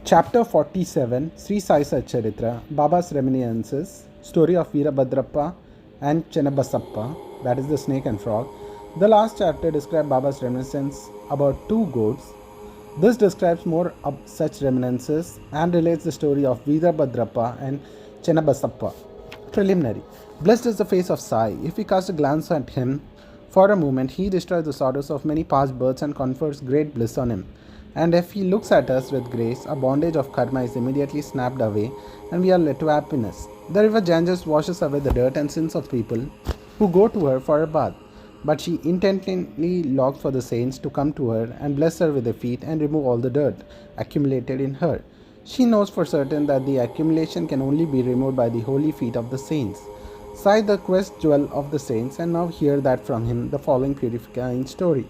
Chapter 47 Sri Sai Satcharitra Baba's Reminiscences Story of Veerabhadrappa and Chennabasappa, that is the snake and frog. The last chapter describes Baba's reminiscence about two goats. This describes more of such reminiscences and relates the story of Veerabhadrappa and Chennabasappa. Preliminary. Blessed is the face of Sai. If we cast a glance at him for a moment, he destroys the sorrows of many past births and confers great bliss on him. And if he looks at us with grace, a bondage of karma is immediately snapped away and we are led to happiness. The river Ganges washes away the dirt and sins of people who go to her for a bath. But she intentionally longs for the saints to come to her and bless her with their feet and remove all the dirt accumulated in her. She knows for certain that the accumulation can only be removed by the holy feet of the saints. Sai, the quest jewel of the saints, and now hear that from him the following purifying story.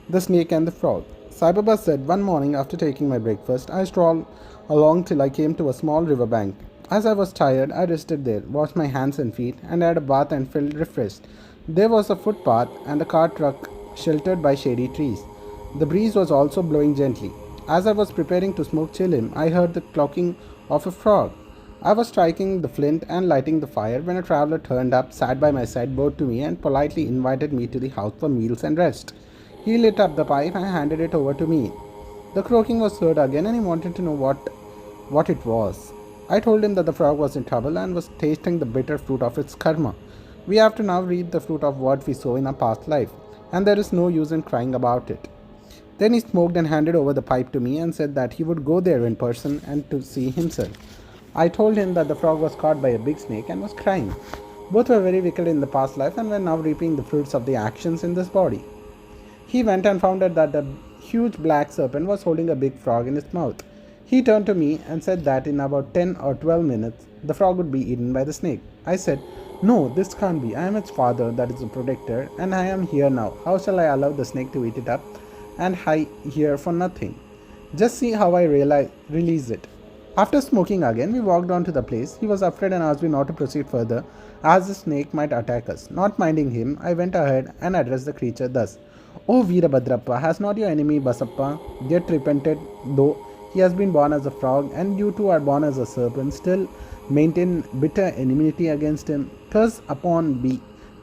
The Snake and the Frog. Sai Baba said, one morning after taking my breakfast, I strolled along till I came to a small river bank. As I was tired, I rested there, washed my hands and feet, and had a bath and felt refreshed. There was a footpath and a cart truck sheltered by shady trees. The breeze was also blowing gently. As I was preparing to smoke chilim, I heard the clucking of a frog. I was striking the flint and lighting the fire when a traveler turned up, sat by my side, bowed to me, and politely invited me to the house for meals and rest. He lit up the pipe and handed it over to me. The croaking was heard again and he wanted to know what it was. I told him that the frog was in trouble and was tasting the bitter fruit of its karma. We have to now reap the fruit of what we sow in our past life, and there is no use in crying about it. Then he smoked and handed over the pipe to me and said that he would go there in person and to see himself. I told him that the frog was caught by a big snake and was crying. Both were very wicked in the past life and were now reaping the fruits of the actions in this body. He went and found out that the huge black serpent was holding a big frog in its mouth. He turned to me and said that in about 10 or 12 minutes, the frog would be eaten by the snake. I said, no, this can't be. I am its father, that is the protector, and I am here now. How shall I allow the snake to eat it up and hide here for nothing? Just see how I release it. After smoking again, we walked on to the place. He was afraid and asked me not to proceed further, as the snake might attack us. Not minding him, I went ahead and addressed the creature thus. O Veerabhadrappa, has not your enemy Basappa yet repented, though he has been born as a frog, and you too are born as a serpent, still maintain bitter enmity against him? Curse upon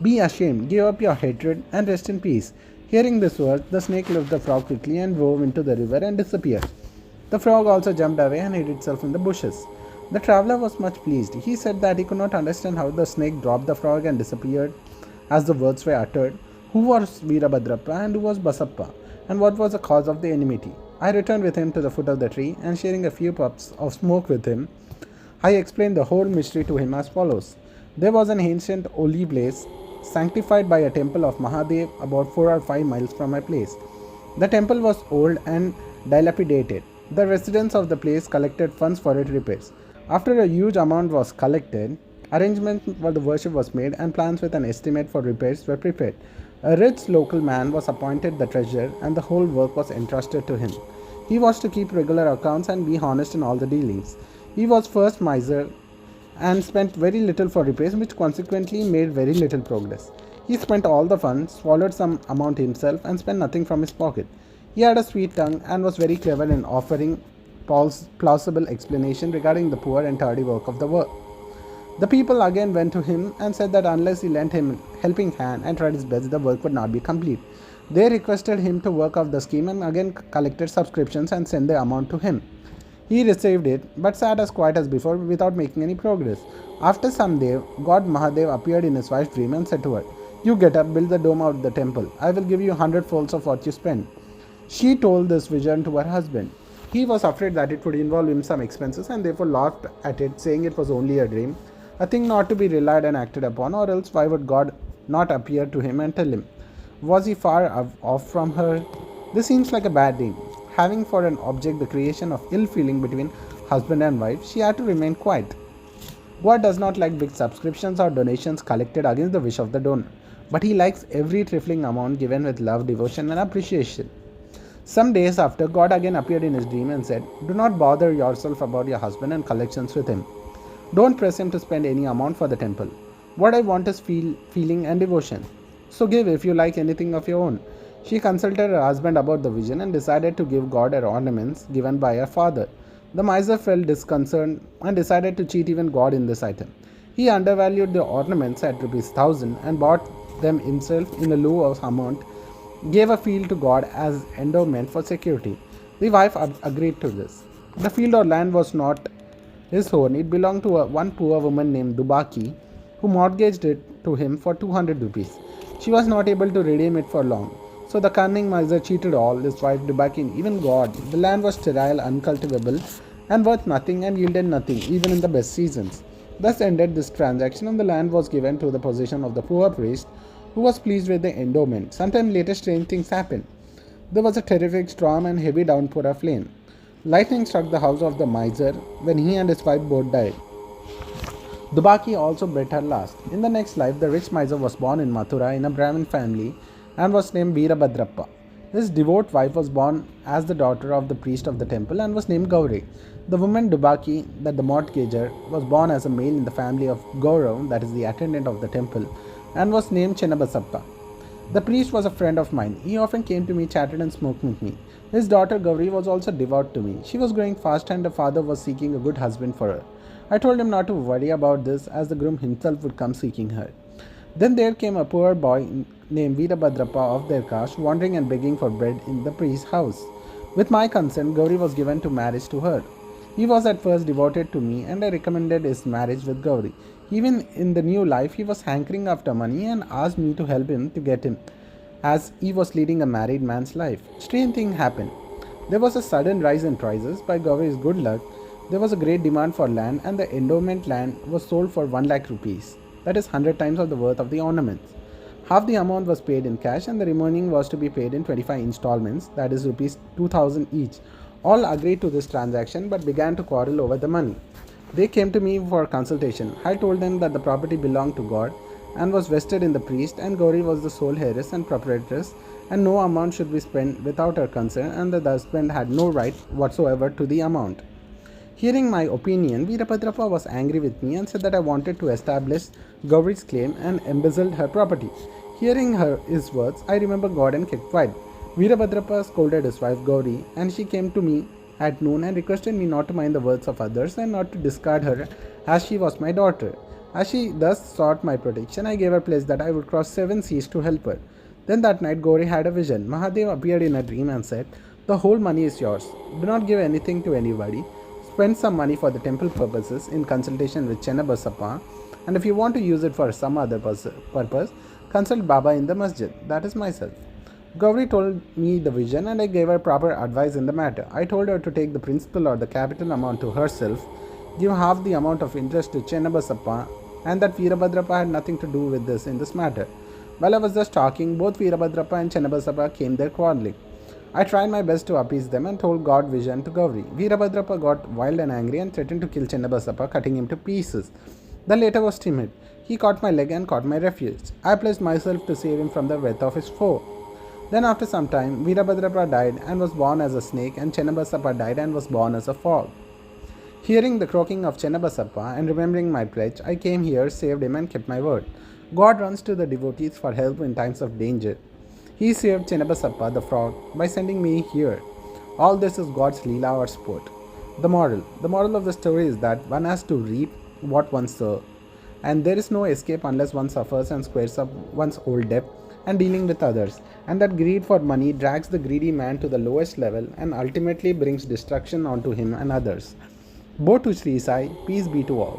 be ashamed, give up your hatred, and rest in peace. Hearing this word, the snake left the frog quickly and drove into the river and disappeared. The frog also jumped away and hid itself in the bushes. The traveler was much pleased. He said that he could not understand how the snake dropped the frog and disappeared as the words were uttered. Who was Veerabhadrappa and who was Basappa, and what was the cause of the enmity? I returned with him to the foot of the tree, and sharing a few puffs of smoke with him, I explained the whole mystery to him as follows. There was an ancient holy place, sanctified by a temple of Mahadev about 4 or 5 miles from my place. The temple was old and dilapidated. The residents of the place collected funds for its repairs. After a huge amount was collected, arrangements for the worship was made and plans with an estimate for repairs were prepared. A rich local man was appointed the treasurer and the whole work was entrusted to him. He was to keep regular accounts and be honest in all the dealings. He was first miser and spent very little for repairs, which consequently made very little progress. He spent all the funds, swallowed some amount himself, and spent nothing from his pocket. He had a sweet tongue and was very clever in offering plausible explanation regarding the poor and tardy work of the work. The people again went to him and said that unless he lent him a helping hand and tried his best, the work would not be complete. They requested him to work out the scheme and again collected subscriptions and sent the amount to him. He received it, but sat as quiet as before without making any progress. After some day, God Mahadev appeared in his wife's dream and said to her, you get up, build the dome out of the temple. I will give you 100 folds of what you spend. She told this vision to her husband. He was afraid that it would involve him some expenses and therefore laughed at it, saying it was only a dream, a thing not to be relied and acted upon, or else why would God not appear to him and tell him? Was he far off from her? This seems like a bad dream. Having for an object the creation of ill feeling between husband and wife, she had to remain quiet. God does not like big subscriptions or donations collected against the wish of the donor, but he likes every trifling amount given with love, devotion, and appreciation. Some days after, God again appeared in his dream and said, do not bother yourself about your husband and collections with him. Don't press him to spend any amount for the temple. What I want is feeling and devotion. So give if you like anything of your own. She consulted her husband about the vision and decided to give God her ornaments given by her father. The miser felt disconcerted and decided to cheat even God in this item. He undervalued the ornaments at rupees 1000 and bought them himself in a lieu of amount, gave a field to God as endowment for security. The wife agreed to this. The field or land was not his own, it belonged to one poor woman named Dubaki, who mortgaged it to him for 200 rupees. She was not able to redeem it for long. So the cunning miser cheated all, his wife Dubaki, even God. The land was sterile, uncultivable, and worth nothing and yielded nothing, even in the best seasons. Thus ended this transaction, and the land was given to the possession of the poor priest, who was pleased with the endowment. Sometime later, strange things happened. There was a terrific storm and heavy downpour of rain. Lightning struck the house of the miser when he and his wife both died. Dubaki also bet her last. In the next life, the rich miser was born in Mathura in a Brahmin family and was named Veerabhadrappa. His devout wife was born as the daughter of the priest of the temple and was named Gauri. The woman Dubaki, that the mortgager, was born as a male in the family of Gaurav, that is the attendant of the temple, and was named Chennabasappa. The priest was a friend of mine. He often came to me, chatted, and smoked with me. His daughter Gauri was also devout to me. She was growing fast, and her father was seeking a good husband for her. I told him not to worry about this, as the groom himself would come seeking her. Then there came a poor boy named Veerabhadrappa of their caste, wandering and begging for bread in the priest's house. With my consent, Gauri was given to marriage to her. He was at first devoted to me, and I recommended his marriage with Gauri. Even in the new life, he was hankering after money and asked me to help him to get him, as he was leading a married man's life. Strange thing happened. There was a sudden rise in prices. By Gauri's good luck, there was a great demand for land, and the endowment land was sold for 1 lakh rupees. That is 100 times of the worth of the ornaments. Half the amount was paid in cash, and the remaining was to be paid in 25 installments, that is rupees 2000 each. All agreed to this transaction but began to quarrel over the money. They came to me for consultation. I told them that the property belonged to God and was vested in the priest, and Gauri was the sole heiress and proprietress, and no amount should be spent without her consent, and the husband had no right whatsoever to the amount. Hearing my opinion, Veerabhadrappa was angry with me and said that I wanted to establish Gauri's claim and embezzled her property. Hearing his words, I remembered God and kept quiet. Veerabhadrappa scolded his wife Gauri, and she came to me at noon and requested me not to mind the words of others and not to discard her, as she was my daughter. As she thus sought my protection, I gave her pledge that I would cross 7 seas to help her. Then that night Gauri had a vision. Mahadev appeared in a dream and said, "The whole money is yours. Do not give anything to anybody. Spend some money for the temple purposes in consultation with Chennabasappa, and if you want to use it for some other purpose, consult Baba in the masjid, that is myself." Gauri told me the vision, and I gave her proper advice in the matter. I told her to take the principal or the capital amount to herself, give half the amount of interest to Chennabasappa, and that Veerabhadrappa had nothing to do with this in this matter. While I was thus talking, both Veerabhadrappa and Chennabasappa came there quarreling. I tried my best to appease them and told God vision to Gauri. Veerabhadrappa got wild and angry and threatened to kill Chennabasappa, cutting him to pieces. The latter was timid. He caught my leg and caught my refuge. I pledged myself to save him from the wrath of his foe. Then after some time, Veerabhadrappa died and was born as a snake, and Chennabasappa died and was born as a frog. Hearing the croaking of Chennabasappa and remembering my pledge, I came here, saved him, and kept my word. God runs to the devotees for help in times of danger. He saved Chennabasappa, the frog, by sending me here. All this is God's Leela or sport. The moral of the story is that one has to reap what one sows, and there is no escape unless one suffers and squares up one's old debt and dealing with others, and that greed for money drags the greedy man to the lowest level and ultimately brings destruction onto him and others. Bo to Sri Sai, peace be to all.